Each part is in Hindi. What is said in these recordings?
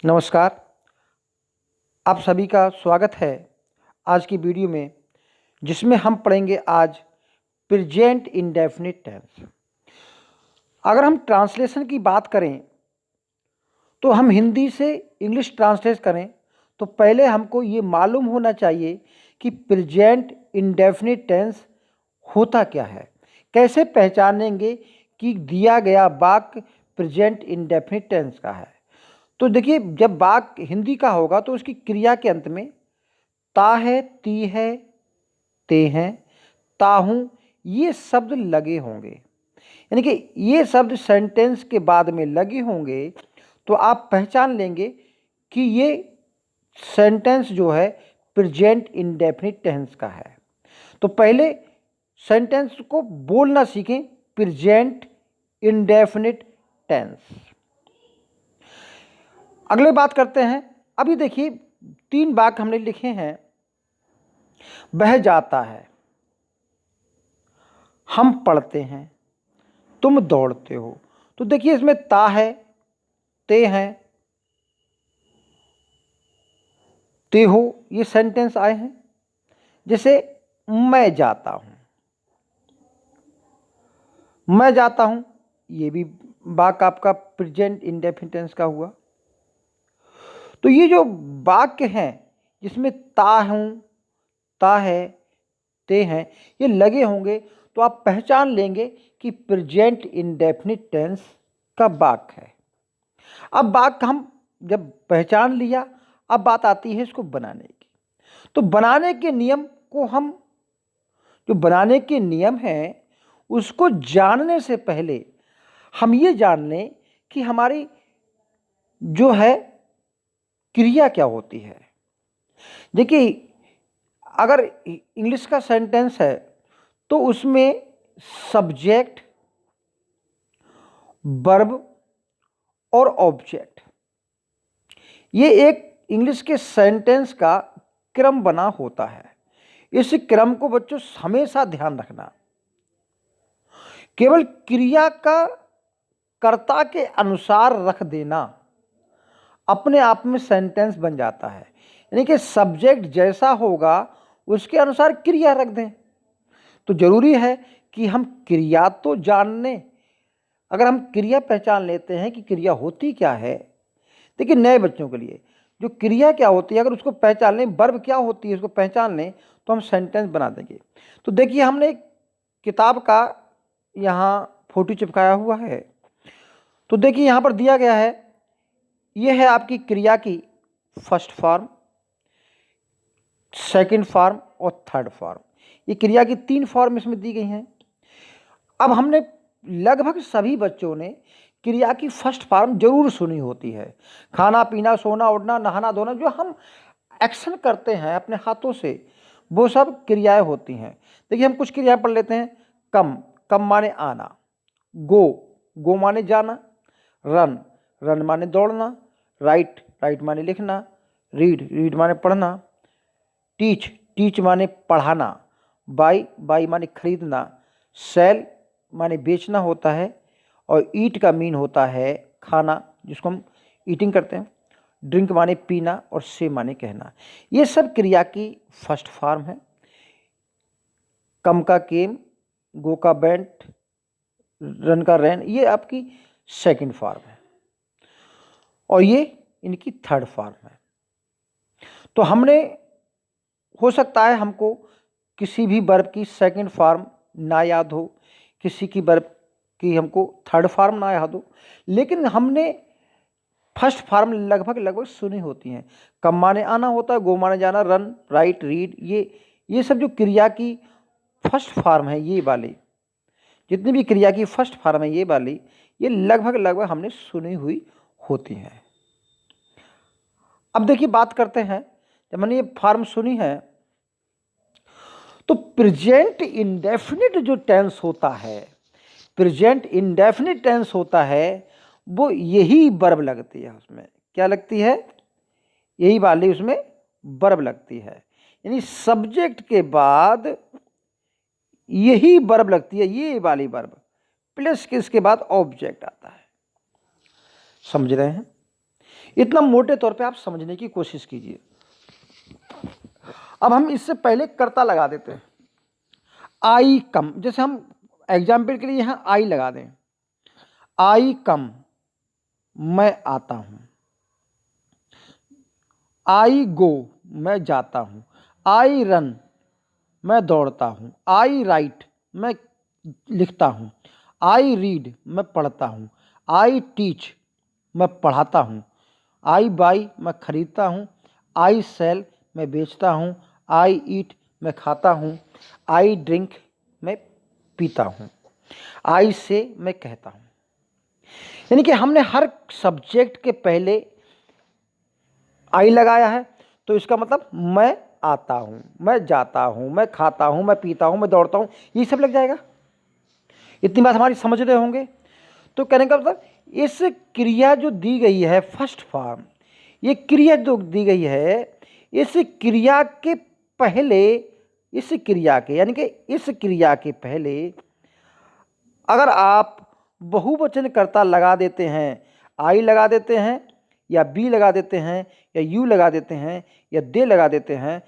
नमस्कार। आप सभी का स्वागत है आज की वीडियो में, जिसमें हम पढ़ेंगे आज प्रेजेंट इंडेफिनिट टेंस। अगर हम ट्रांसलेशन की बात करें तो हम हिंदी से इंग्लिश ट्रांसलेट करें तो पहले हमको ये मालूम होना चाहिए कि प्रेजेंट इंडेफिनिट टेंस होता क्या है। कैसे पहचानेंगे कि दिया गया वाक्य प्रेजेंट इंडेफिनिट टेंस का है। तो देखिए, जब वाक्य हिंदी का होगा तो उसकी क्रिया के अंत में ता है, ती है, ते हैं, ताहूं ये शब्द लगे होंगे। यानी कि ये शब्द सेंटेंस के बाद में लगे होंगे तो आप पहचान लेंगे कि ये सेंटेंस जो है प्रेजेंट इंडेफिनिट टेंस का है। तो पहले सेंटेंस को बोलना सीखें, प्रेजेंट इंडेफिनिट टेंस। अगले बात करते हैं। अभी देखिए, 3 वाक्य हमने लिखे हैं। वह जाता है, हम पढ़ते हैं, तुम दौड़ते हो। तो देखिए, इसमें ता है, ते हैं, ते हो, ये सेंटेंस आए हैं। जैसे मैं जाता हूं, मैं जाता हूं, ये भी वाक्य आपका प्रेजेंट इंडेफिनिट टेंस का हुआ। तो ये जो वाक्य हैं जिसमें ता हूं, ता है, ते हैं, ये लगे होंगे तो आप पहचान लेंगे कि प्रेजेंट इंडेफिनिट टेंस का वाक्य है। अब वाक्य हम जब पहचान लिया, अब बात आती है इसको बनाने की। तो बनाने के नियम को हम, जो बनाने के नियम हैं उसको जानने से पहले हम ये जान लें कि हमारी जो है क्रिया क्या होती है। देखिए, अगर इंग्लिश का सेंटेंस है तो उसमें सब्जेक्ट, वर्ब और ऑब्जेक्ट, ये एक इंग्लिश के सेंटेंस का क्रम बना होता है। इस क्रम को बच्चों हमेशा ध्यान रखना। केवल क्रिया का कर्ता के अनुसार रख देना अपने आप में सेंटेंस बन जाता है। यानी कि सब्जेक्ट जैसा होगा उसके अनुसार क्रिया रख दें। तो जरूरी है कि हम क्रिया तो जान लें। अगर हम क्रिया पहचान लेते हैं कि क्रिया होती क्या है, देखिए नए बच्चों के लिए जो क्रिया क्या होती है, अगर उसको पहचान लें, वर्ब क्या होती है उसको पहचान लें, तो हम सेंटेंस बना देंगे। तो देखिए, हमने एक किताब का यहाँ फोटो चिपकाया हुआ है। तो देखिए, यहाँ पर दिया गया है, ये है आपकी क्रिया की फर्स्ट फॉर्म, सेकंड फॉर्म और थर्ड फॉर्म। ये क्रिया की 3 फॉर्म इसमें दी गई हैं। अब हमने लगभग सभी बच्चों ने क्रिया की फर्स्ट फॉर्म जरूर सुनी होती है। खाना पीना, सोना उठना, नहाना धोना, जो हम एक्शन करते हैं अपने हाथों से, वो सब क्रियाएं होती हैं। देखिए, हम कुछ क्रियाएं पढ़ लेते हैं। कम, कम माने आना। गो, गो माने जाना। रन, रन माने दौड़ना। राइट, राइट माने लिखना। रीड, रीड माने पढ़ना। टीच, टीच माने पढ़ाना। बाई, बाई माने खरीदना। सेल माने बेचना होता है। और ईट का मीन होता है खाना, जिसको हम ईटिंग करते हैं। ड्रिंक माने पीना और से माने कहना। ये सब क्रिया की फर्स्ट फॉर्म है। कम का केम, गो का बेंट, रन का रैन, ये आपकी सेकंड फॉर्म है और ये इनकी थर्ड फॉर्म है। तो हमने, हो सकता है हमको किसी भी वर्ब की सेकंड फॉर्म ना याद हो, किसी की वर्ब की हमको थर्ड फॉर्म ना याद हो, लेकिन हमने फर्स्ट फॉर्म लगभग लगभग सुनी होती हैं। कम माने आना होता है, गो माने जाना, रन, राइट, रीड, ये सब जो क्रिया की फर्स्ट फॉर्म है, ये वाली जितनी भी क्रिया की फर्स्ट फॉर्म है, ये वाली, ये लगभग लगभग हमने सुनी हुई होती हैं। अब देखिए, बात करते हैं, जब मैंने ये फॉर्म सुनी है तो प्रेजेंट इंडेफिनिट जो टेंस होता है, प्रेजेंट इंडेफिनिट टेंस होता है, वो यही वर्ब लगती है उसमें। क्या लगती है? यही वाली उसमें वर्ब लगती है। यानी सब्जेक्ट के बाद यही वर्ब लगती है, ये वाली वर्ब, प्लस किसके बाद ऑब्जेक्ट आता है। समझ रहे हैं? इतना मोटे तौर पे आप समझने की कोशिश कीजिए। अब हम इससे पहले कर्ता लगा देते हैं। आई कम, जैसे हम एग्जाम्पल के लिए यहाँ आई लगा दें। आई कम, मैं आता हूँ। आई गो, मैं जाता हूँ। आई रन, मैं दौड़ता हूँ। आई राइट, मैं लिखता हूँ। आई रीड, मैं पढ़ता हूँ। आई टीच, मैं पढ़ाता हूँ। आई बाई, मैं खरीदता हूँ। आई सेल, मैं बेचता हूँ। आई ईट, मैं खाता हूँ। आई ड्रिंक, मैं पीता हूँ। आई से, मैं कहता हूँ। यानी कि हमने हर सब्जेक्ट के पहले आई लगाया है, तो इसका मतलब मैं आता हूँ, मैं जाता हूँ, मैं खाता हूँ, मैं पीता हूँ, मैं दौड़ता हूँ, ये सब लग जाएगा। इतनी बात हमारी समझ रहे होंगे। तो कहने का मतलब इस क्रिया जो दी गई है फर्स्ट फॉर्म, ये क्रिया जो दी गई है, इस क्रिया के पहले, इस क्रिया के यानी कि इस क्रिया के पहले अगर आप बहुवचन कर्ता लगा देते हैं, आई लगा देते हैं या बी लगा देते हैं या यू लगा देते हैं या दे लगा देते हैं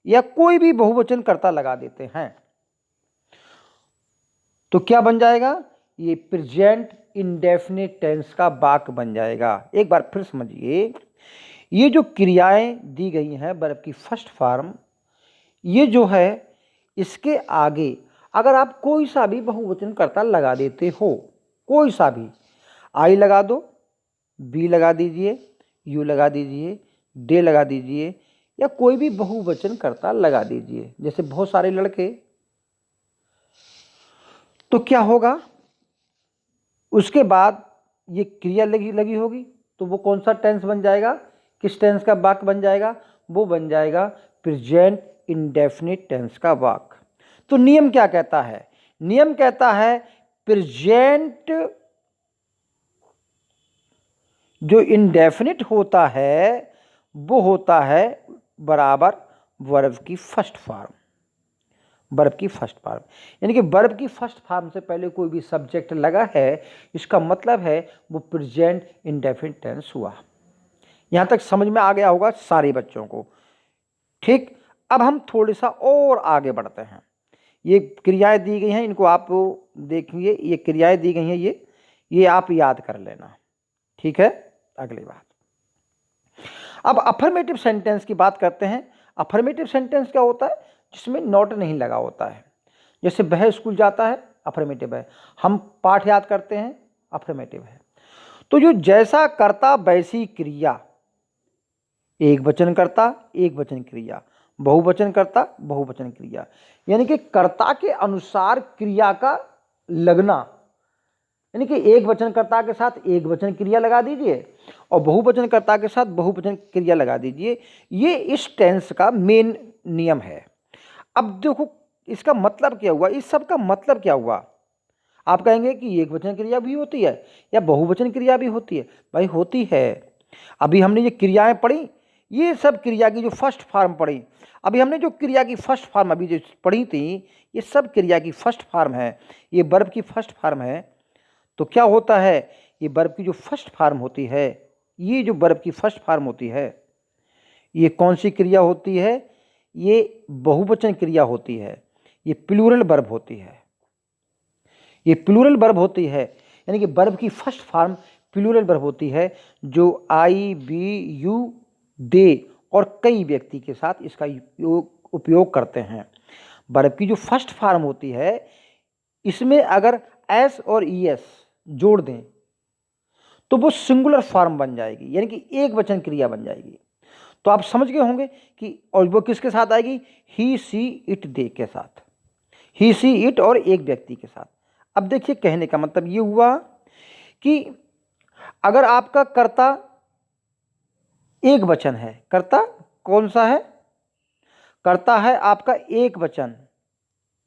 या कोई भी बहुवचन कर्ता लगा देते हैं, तो क्या बन जाएगा? ये प्रेजेंट इंडेफिनिट टेंस का वाक्य बन जाएगा। एक बार फिर समझिए, ये जो क्रियाएं दी गई हैं वर्ब की फर्स्ट फॉर्म, ये जो है इसके आगे अगर आप कोई सा भी बहुवचन कर्ता लगा देते हो, कोई सा भी, आई लगा दो, बी लगा दीजिए, यू लगा दीजिए, दे लगा दीजिए या कोई भी बहुवचन कर्ता लगा दीजिए, जैसे बहुत सारे लड़के, तो क्या होगा? उसके बाद ये क्रिया लगी होगी, तो वो कौन सा टेंस बन जाएगा? किस टेंस का वाक्य बन जाएगा? वो बन जाएगा प्रेजेंट इंडेफिनिट टेंस का वाक्य। तो नियम क्या कहता है? नियम कहता है प्रेजेंट जो इंडेफिनिट होता है वो होता है बराबर वर्ब की फर्स्ट फॉर्म, वर्ब की फर्स्ट फॉर्म। यानी कि वर्ब की फर्स्ट फॉर्म से पहले कोई भी सब्जेक्ट लगा है, इसका मतलब है वो प्रेजेंट इंडेफिनिट टेंस हुआ। यहां तक समझ में आ गया होगा सारे बच्चों को। ठीक, अब हम थोड़ा सा और आगे बढ़ते हैं। ये क्रियाएं दी गई हैं, इनको आप देखिए, ये क्रियाएं दी गई हैं, ये आप याद कर लेना। ठीक है, अगली बात, अब अफर्मेटिव सेंटेंस की बात करते हैं। अफर्मेटिव सेंटेंस क्या होता है? जिसमें नॉट नहीं लगा होता है। जैसे वह स्कूल जाता है, अफर्मेटिव है। हम पाठ याद करते हैं, अफर्मेटिव है। तो जो जैसा कर्ता वैसी क्रिया, एक वचन कर्ता एक वचन क्रिया, बहुवचन कर्ता बहुवचन क्रिया, यानी कि कर्ता के अनुसार क्रिया का लगना, यानी कि एक वचन कर्ता के साथ एक वचन क्रिया लगा दीजिए और बहुवचन कर्ता के साथ बहुवचन क्रिया लगा दीजिए। ये इस टेंस का मेन नियम है। अब देखो इसका मतलब क्या हुआ, इस सब का मतलब क्या हुआ? आप कहेंगे कि एक वचन क्रिया भी होती है या बहुवचन क्रिया भी होती है। भाई होती है। अभी हमने ये क्रियाएं पढ़ी, ये सब क्रिया की जो फर्स्ट फॉर्म पढ़ी, अभी हमने जो क्रिया की फर्स्ट फॉर्म अभी जो पढ़ी थी, ये सब क्रिया की फर्स्ट फॉर्म है, ये वर्ब की फर्स्ट फॉर्म है। तो क्या होता है, ये वर्ब की जो फर्स्ट फॉर्म होती है, ये जो वर्ब की फर्स्ट फॉर्म होती है, ये कौन सी क्रिया होती है? ये बहुवचन क्रिया होती है, ये प्लूरल वर्ब होती है, ये प्लूरल वर्ब होती है। यानी कि वर्ब की फर्स्ट फॉर्म प्लूरल वर्ब होती है, जो आई बी यू दे और कई व्यक्ति के साथ इसका उपयोग करते हैं। वर्ब की जो फर्स्ट फॉर्म होती है, इसमें अगर एस और ई एस जोड़ दें तो वो सिंगुलर फॉर्म बन जाएगी, यानी कि एक वचन क्रिया बन जाएगी। तो आप समझ गए होंगे कि, और वो किसके साथ आएगी? ही सी इट दे के साथ, ही सी इट और एक व्यक्ति के साथ। अब देखिए, कहने का मतलब ये हुआ कि अगर आपका कर्ता एक वचन है, कर्ता कौन सा है? कर्ता है आपका एक वचन,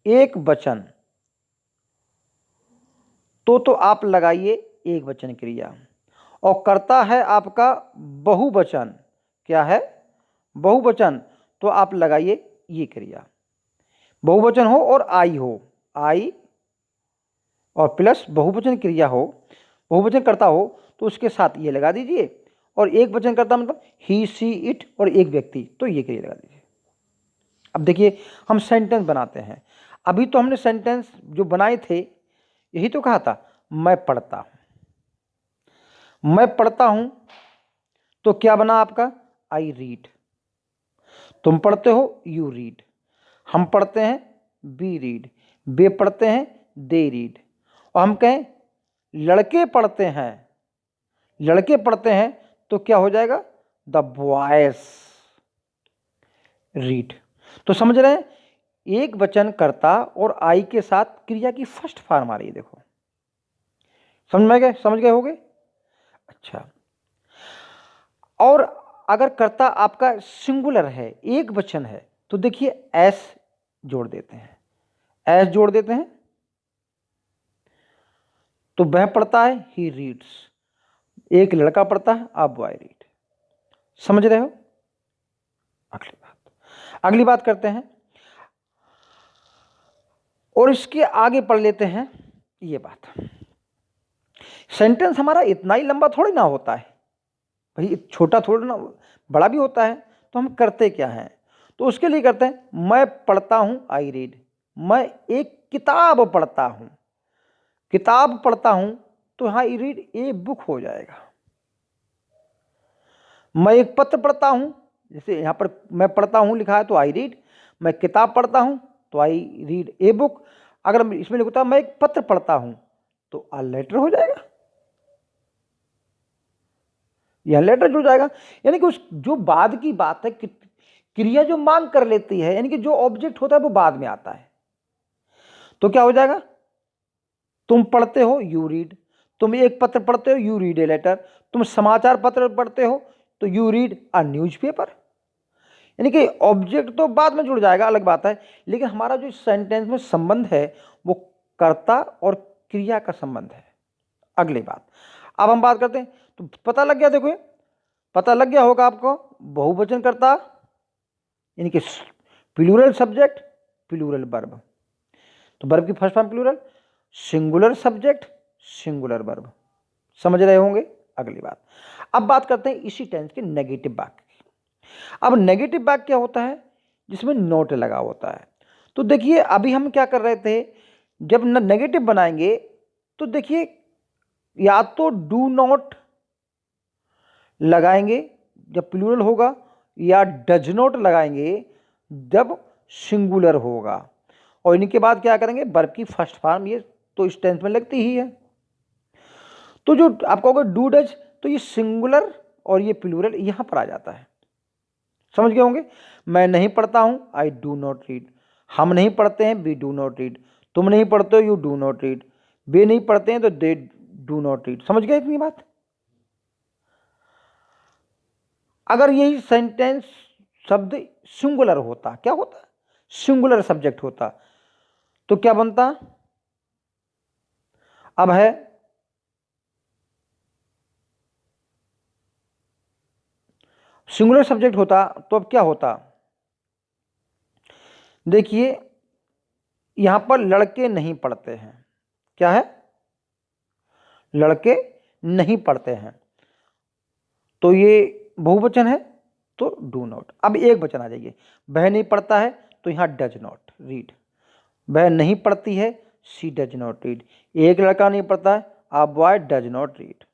एक वचन, तो आप लगाइए एक वचन क्रिया। और कर्ता है आपका बहुवचन, क्या है? बहुवचन, तो आप लगाइए ये क्रिया। बहुवचन हो और आई हो, आई और प्लस बहुवचन क्रिया हो, बहुवचन कर्ता हो, तो उसके साथ ये लगा दीजिए और एक वचन कर्ता मतलब ही सी इट और एक व्यक्ति, तो ये क्रिया लगा दीजिए। अब देखिए हम सेंटेंस बनाते हैं। अभी तो हमने सेंटेंस जो बनाए थे यही तो कहा था, मैं पढ़ता हूं। मैं पढ़ता हूं तो क्या बना आपका, आई रीड। तुम पढ़ते हो, यू रीड। हम पढ़ते हैं, वी रीड। वे पढ़ते हैं, दे रीड। और हम कहें लड़के पढ़ते हैं, लड़के पढ़ते हैं तो क्या हो जाएगा, द बॉयज रीड। तो समझ रहे हैं, एक वचन कर्ता और आई के साथ क्रिया की फर्स्ट फॉर्म आ रही है। देखो समझ गए होगे। अच्छा, और अगर कर्ता आपका सिंगुलर है, एक वचन है, तो देखिए एस जोड़ देते हैं, एस जोड़ देते हैं। तो वह पढ़ता है, ही रीड्स। एक लड़का पढ़ता है, आप बॉय रीड। समझ रहे हो। अगली बात करते हैं और इसके आगे पढ़ लेते हैं ये बात। सेंटेंस हमारा इतना ही लंबा थोड़ी ना होता है भाई, छोटा थोड़ा ना, बड़ा भी होता है। तो हम करते क्या हैं, तो उसके लिए करते हैं मैं पढ़ता हूं, आई रीड। मैं एक किताब पढ़ता हूं, किताब पढ़ता हूं तो यहां आई रीड ए बुक हो जाएगा। मैं एक पत्र पढ़ता हूं, जैसे यहां पर मैं पढ़ता हूं लिखा है तो आई रीड। मैं किताब पढ़ता हूं तो आई रीड ए बुक। अगर इसमें लिखता मैं एक पत्र पढ़ता हूं तो आ लेटर हो जाएगा, यह लेटर जुड़ जाएगा। यानी कि उस जो बाद की बात है, क्रिया जो मांग कर लेती है, यानी कि जो ऑब्जेक्ट होता है वो बाद में आता है। तो क्या हो जाएगा, तुम पढ़ते हो, यू रीड। तुम एक पत्र पढ़ते हो, यू रीड ए लेटर। तुम समाचार पत्र पढ़ते हो तो यू रीड अ न्यूज़पेपर। यानी कि ऑब्जेक्ट तो बाद में जुड़ जाएगा, अलग बात है, लेकिन हमारा जो सेंटेंस में संबंध है वो कर्ता और क्रिया का संबंध है। अगली बात, अब हम बात करते हैं। तो पता लग गया, देखो पता लग गया होगा आपको, बहुवचन कर्ता यानी कि प्लूरल सब्जेक्ट, प्लूरल वर्ब। तो वर्ब की first form plural, singular subject, singular verb. समझ रहे होंगे। अगली बात, अब बात करते हैं इसी टेंस के नेगेटिव वाक्य की। अब नेगेटिव वाक्य क्या होता है, जिसमें नोट लगा होता है। तो देखिए अभी हम क्या कर रहे थे, जब नेगेटिव बनाएंगे तो देखिए या तो डू नॉट लगाएंगे जब प्लूरल होगा, या डज नॉट लगाएंगे जब सिंगुलर होगा। और इनके बाद क्या करेंगे, वर्ब की फर्स्ट फॉर्म, ये तो इस टेंस में लगती ही है। तो जो आप कहोगे डू डज, तो ये सिंगुलर और ये प्लूरल यहां पर आ जाता है। समझ गए होंगे। मैं नहीं पढ़ता हूं, आई डू नॉट रीड। हम नहीं पढ़ते हैं, वी डू नॉट रीड। तुम नहीं पढ़ते हो, यू डू नॉट रीड। वे नहीं पढ़ते हैं तो दे डू नॉट रीड। समझ गए इतनी बात। अगर यही सेंटेंस शब्द सिंगुलर होता, क्या होता, सिंगुलर सब्जेक्ट होता, तो क्या बनता, अब है सिंगुलर सब्जेक्ट होता तो अब क्या होता, देखिए यहां पर लड़के नहीं पढ़ते हैं, क्या है, लड़के नहीं पढ़ते हैं, तो ये बहुवचन है तो डू नॉट। अब एक वचन आ जाइए, वह नहीं पढ़ता है तो यहां डज नॉट रीड। वह नहीं पढ़ती है, शी डज नॉट रीड। एक लड़का नहीं पढ़ता है, आ बॉय डज नॉट रीड।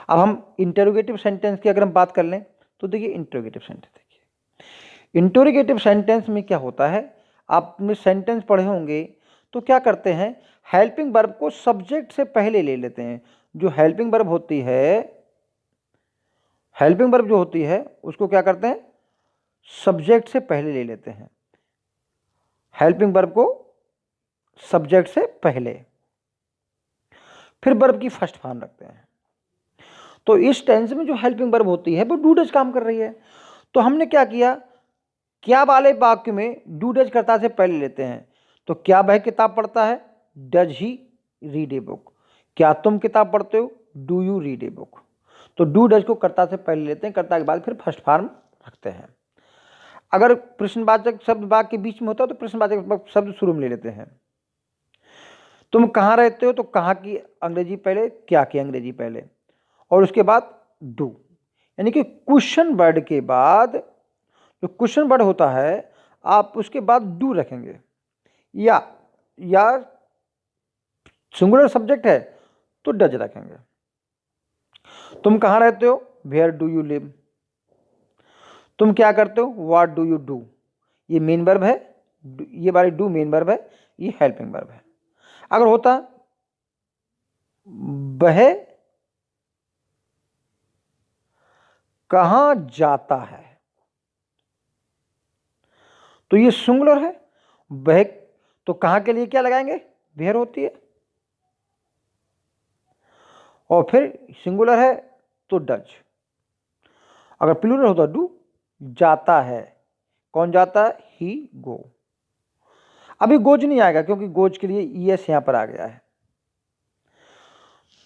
अब हम इंटरोगेटिव सेंटेंस की अगर हम बात कर लें तो देखिए इंटरोगेटिव सेंटेंस, देखिए इंटरोगेटिव सेंटेंस में क्या होता है, आपने सेंटेंस पढ़े होंगे तो क्या करते हैं, हेल्पिंग वर्ब को सब्जेक्ट से पहले ले लेते हैं। जो हेल्पिंग वर्ब होती है, हेल्पिंग वर्ब जो होती है उसको क्या करते हैं, सब्जेक्ट से पहले ले लेते हैं। हेल्पिंग वर्ब को सब्जेक्ट से पहले, फिर वर्ब की फर्स्ट फॉर्म रखते हैं। तो इस टेंस में जो हेल्पिंग वर्ब होती है वो डू डज काम कर रही है। तो हमने क्या किया, क्या वाले वाक्य में डू डज कर्ता से पहले लेते हैं। तो क्या वह किताब पढ़ता है, does he read a book. क्या तुम किताब पढ़ते हो, do you read a book. तो डू डज को कर्ता से पहले लेते हैं, कर्ता के बाद फिर फर्स्ट फॉर्म रखते हैं। अगर प्रश्नवाचक शब्द वाक्य के बीच में होता है तो प्रश्नवाचक शब्द शुरू में ले लेते हैं। तुम कहाँ रहते हो, तो कहाँ की अंग्रेजी पहले, क्या की अंग्रेजी पहले, और उसके बाद डू, यानी कि क्वेश्चन वर्ड के बाद जो क्वेश्चन वर्ड होता है आप उसके बाद डू रखेंगे, या सिंगुलर सब्जेक्ट है तो डज रखेंगे। तुम कहाँ रहते हो, वेयर डू यू लिव। तुम क्या करते हो, व्हाट डू यू डू। ये मेन वर्ब है, ये वाली डू मेन वर्ब है, ये हेल्पिंग वर्ब है। अगर होता वह कहाँ जाता है तो ये सिंगुलर है, वह तो कहाँ के लिए क्या लगाएंगे, वेयर होती है, और फिर सिंगुलर है तो डज। अगर प्लूरल होता डू, जाता है, कौन जाता है, ही गो। अभी गोज नहीं आएगा क्योंकि गोज के लिए ईएस यहां पर आ गया है।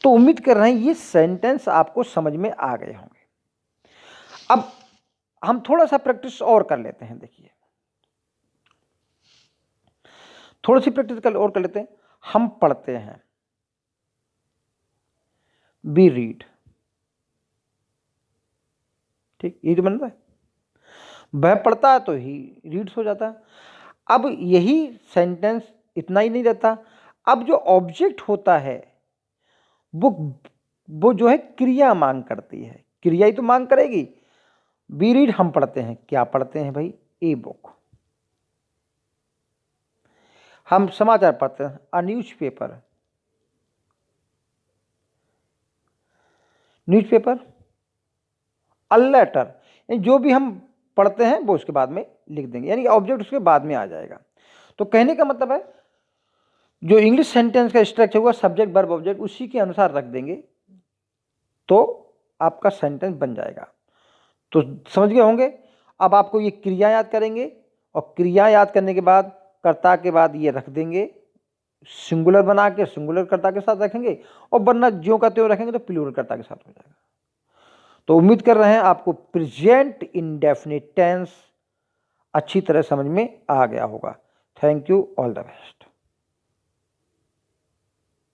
तो उम्मीद कर रहे हैं ये सेंटेंस आपको समझ में आ गए होंगे। अब हम थोड़ा सा प्रैक्टिस और कर लेते हैं। देखिए थोड़ी सी प्रैक्टिस और कर लेते हैं। हम पढ़ते हैं, वी रीड, ठीक, ये तो बन रहा है। वह पढ़ता है तो ही रीड्स हो जाता है। अब यही सेंटेंस इतना ही नहीं रहता, अब जो ऑब्जेक्ट होता है वो जो है क्रिया मांग करती है, क्रिया ही तो मांग करेगी। वी रीड, हम पढ़ते हैं, क्या पढ़ते हैं भाई, ए बुक। हम समाचार पढ़ते हैं, a newspaper, newspaper. A letter, जो भी हम पढ़ते हैं वो उसके बाद में लिख देंगे, यानी ऑब्जेक्ट उसके बाद में आ जाएगा। तो कहने का मतलब है जो इंग्लिश सेंटेंस का स्ट्रक्चर हुआ सब्जेक्ट वर्ब ऑब्जेक्ट उसी के अनुसार रख देंगे तो आपका सेंटेंस बन जाएगा। तो समझ गए होंगे। अब आपको ये क्रिया याद करेंगे और क्रिया याद करने के बाद कर्ता के बाद ये रख देंगे, सिंगुलर बना के सिंगुलर कर्ता के साथ रखेंगे, और वरना ज्यों का त्यों रखेंगे तो प्लूरल कर्ता के साथ हो जाएगा। तो उम्मीद कर रहे हैं आपको प्रेजेंट इंडेफिनिट टेंस अच्छी तरह समझ में आ गया होगा। Thank you, all the best.